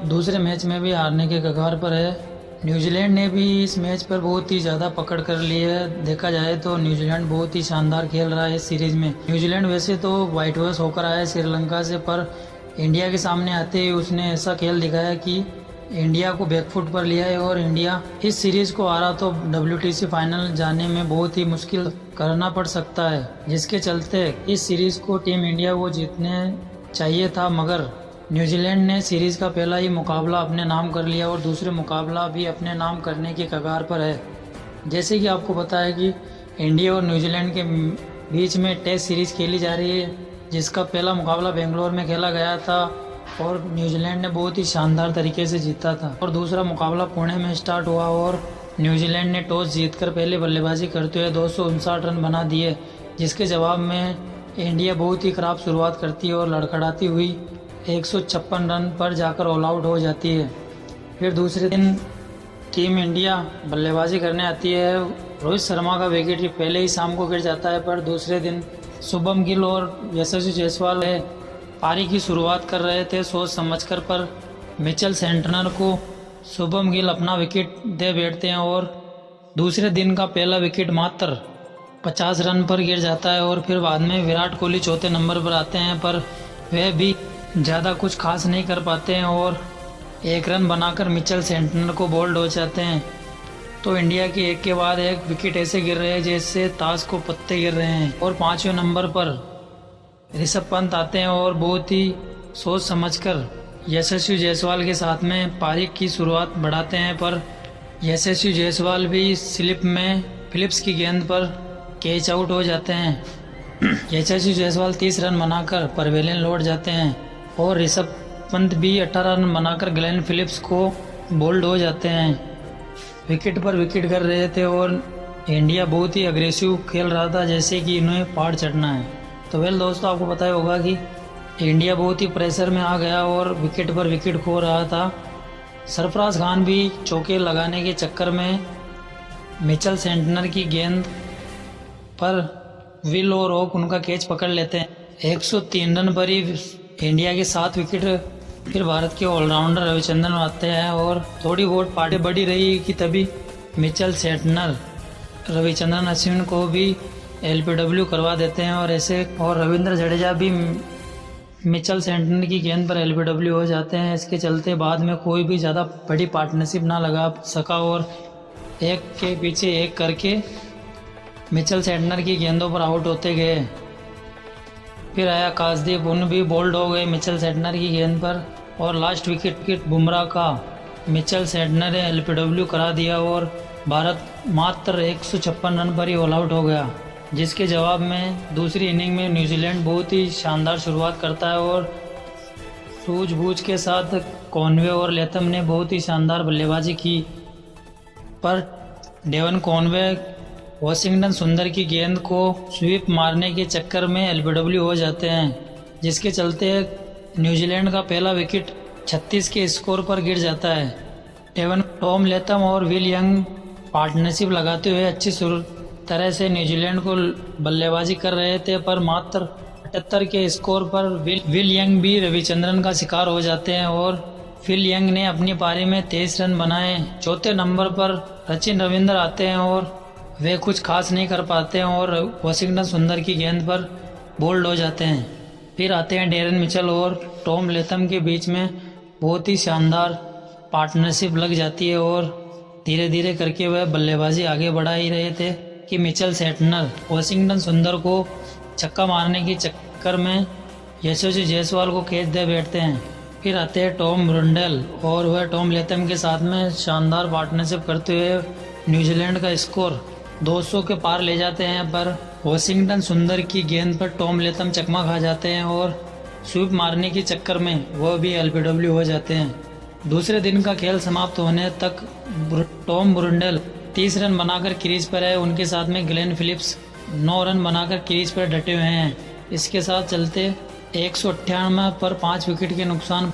दूसरे मैच में भी हारने के कगार पर है। न्यूजीलैंड ने भी इस मैच पर बहुत ही ज़्यादा पकड़ कर ली है। देखा जाए तो न्यूजीलैंड बहुत ही शानदार खेल रहा है इस सीरीज़ में। न्यूजीलैंड वैसे तो वाइट वॉश होकर आया है श्रीलंका से, पर इंडिया के सामने आते ही उसने ऐसा खेल दिखाया कि इंडिया को बैकफुट पर लिया है और इंडिया इस सीरीज़ को हारा तो WTC फाइनल जाने में बहुत ही मुश्किल करना पड़ सकता है, जिसके चलते इस सीरीज़ को टीम इंडिया को जीतने चाहिए था। मगर न्यूजीलैंड ने सीरीज़ का पहला ही मुकाबला अपने नाम कर लिया और दूसरे मुकाबला भी अपने नाम करने के कगार पर है। जैसे कि आपको पता है कि इंडिया और न्यूजीलैंड के बीच में टेस्ट सीरीज़ खेली जा रही है, जिसका पहला मुकाबला बेंगलोर में खेला गया था और न्यूजीलैंड ने बहुत ही शानदार तरीके से जीता था। और दूसरा मुकाबला पुणे में स्टार्ट हुआ और न्यूजीलैंड ने टॉस जीतकर पहले बल्लेबाजी करते हुए 259 रन बना दिए, जिसके जवाब में इंडिया बहुत ही ख़राब शुरुआत करती है और लड़खड़ाती हुई 156 रन पर जाकर ऑल आउट हो जाती है। फिर दूसरे दिन टीम इंडिया बल्लेबाजी करने आती है। रोहित शर्मा का विकेट पहले ही शाम को गिर जाता है, पर दूसरे दिन शुभम गिल और यशस्वी जायसवाल पारी की शुरुआत कर रहे थे सोच समझकर, पर मिचेल सेंटनर को शुभम गिल अपना विकेट दे बैठते हैं और दूसरे दिन का पहला विकेट मात्र 50 रन पर गिर जाता है। और फिर बाद में विराट कोहली चौथे नंबर पर आते हैं, पर वह भी ज़्यादा कुछ खास नहीं कर पाते हैं और 1 रन बनाकर मिचेल सेंटनर को बोल्ड हो जाते हैं। तो इंडिया के एक के बाद एक विकेट ऐसे गिर रहे हैं जैसे ताश को पत्ते गिर रहे हैं। और 5वें नंबर पर ऋषभ पंत आते हैं और बहुत ही सोच समझकर यशस्वी जायसवाल के साथ में पारी की शुरुआत बढ़ाते हैं, पर यशस्वी जायसवाल भी स्लिप में फिलिप्स की गेंद पर कैच आउट हो जाते हैं। यशस्वी जायसवाल 30 रन बनाकर पवेलियन लौट जाते हैं और ऋषभ पंत भी 18 रन बनाकर ग्लेन फिलिप्स को बोल्ड हो जाते हैं। विकेट पर विकेट कर रहे थे और इंडिया बहुत ही अग्रेसिव खेल रहा था, जैसे कि इन्हें पहाड़ चढ़ना है। तो वेल दोस्तों, आपको पता ही होगा कि इंडिया बहुत ही प्रेशर में आ गया और विकेट पर विकेट खो रहा था। सरफराज खान भी चौके लगाने के चक्कर में मिचेल सेंटनर की गेंद पर विल और ओक उनका कैच पकड़ लेते हैं। 103 रन पर ही इंडिया के 7 विकेट फिर भारत के ऑलराउंडर रविचंद्रन आते हैं और थोड़ी बहुत पार्टी बड़ी रही कि तभी मिचेल सेंटनर रविचंद्रन अश्विन को भी LBW करवा देते हैं और रविंद्र जडेजा भी मिचेल सेंटनर की गेंद पर LBW हो जाते हैं। इसके चलते बाद में कोई भी ज़्यादा बड़ी पार्टनरशिप ना लगा सका और एक के पीछे एक करके मिचेल सेंटनर की गेंदों पर आउट होते गए। फिर आया काशदीप, उन भी बोल्ड हो गए मिचेल सेंटनर की गेंद पर और लास्ट विकेट बुमराह का मिचेल सेंटनर ने LBW करा दिया और भारत मात्र 156 रन पर ही ऑल आउट हो गया, जिसके जवाब में दूसरी इनिंग में न्यूजीलैंड बहुत ही शानदार शुरुआत करता है और सूझबूझ के साथ कॉनवे और लेथम ने बहुत ही शानदार बल्लेबाजी की, पर डेवन कॉनवे वॉशिंगटन सुंदर की गेंद को स्वीप मारने के चक्कर में LBW हो जाते हैं, जिसके चलते न्यूजीलैंड का पहला विकेट 36 के स्कोर पर गिर जाता है। टॉम लेथम और विल यंग पार्टनरशिप लगाते हुए अच्छी तरह से न्यूजीलैंड को बल्लेबाजी कर रहे थे, पर मात्र 78 के स्कोर पर विल यंग भी रविचंद्रन का शिकार हो जाते हैं और विल यंग ने अपनी पारी में 23 रन बनाए। चौथे नंबर पर सचिन रविंद्र आते हैं और वे कुछ खास नहीं कर पाते हैं और वॉशिंगटन सुंदर की गेंद पर बोल्ड हो जाते हैं। फिर आते हैं डेरन मिचेल और टॉम लेथम के बीच में बहुत ही शानदार पार्टनरशिप लग जाती है और धीरे धीरे करके वह बल्लेबाजी आगे बढ़ा ही रहे थे कि मिचेल सेंटनर वॉशिंगटन सुंदर को छक्का मारने के चक्कर में यशस्वी जायसवाल को कैच दे बैठते हैं। फिर आते हैं टॉम ब्रुंडेल और वह टॉम लेथम के साथ में शानदार पार्टनरशिप करते हुए न्यूजीलैंड का स्कोर 200 के पार ले जाते हैं, पर वॉशिंगटन सुंदर की गेंद पर टॉम लेथम चकमा खा जाते हैं और स्वीप मारने के चक्कर में वह भी LBW हो जाते हैं। दूसरे दिन का खेल समाप्त होने तक टॉम ब्रुंडेल 30 रन बनाकर क्रीज पर है, उनके साथ में ग्लेन फिलिप्स 9 रन बनाकर क्रीज पर डटे हुए हैं। इसके साथ चलते 198 पर 5 विकेट के नुकसान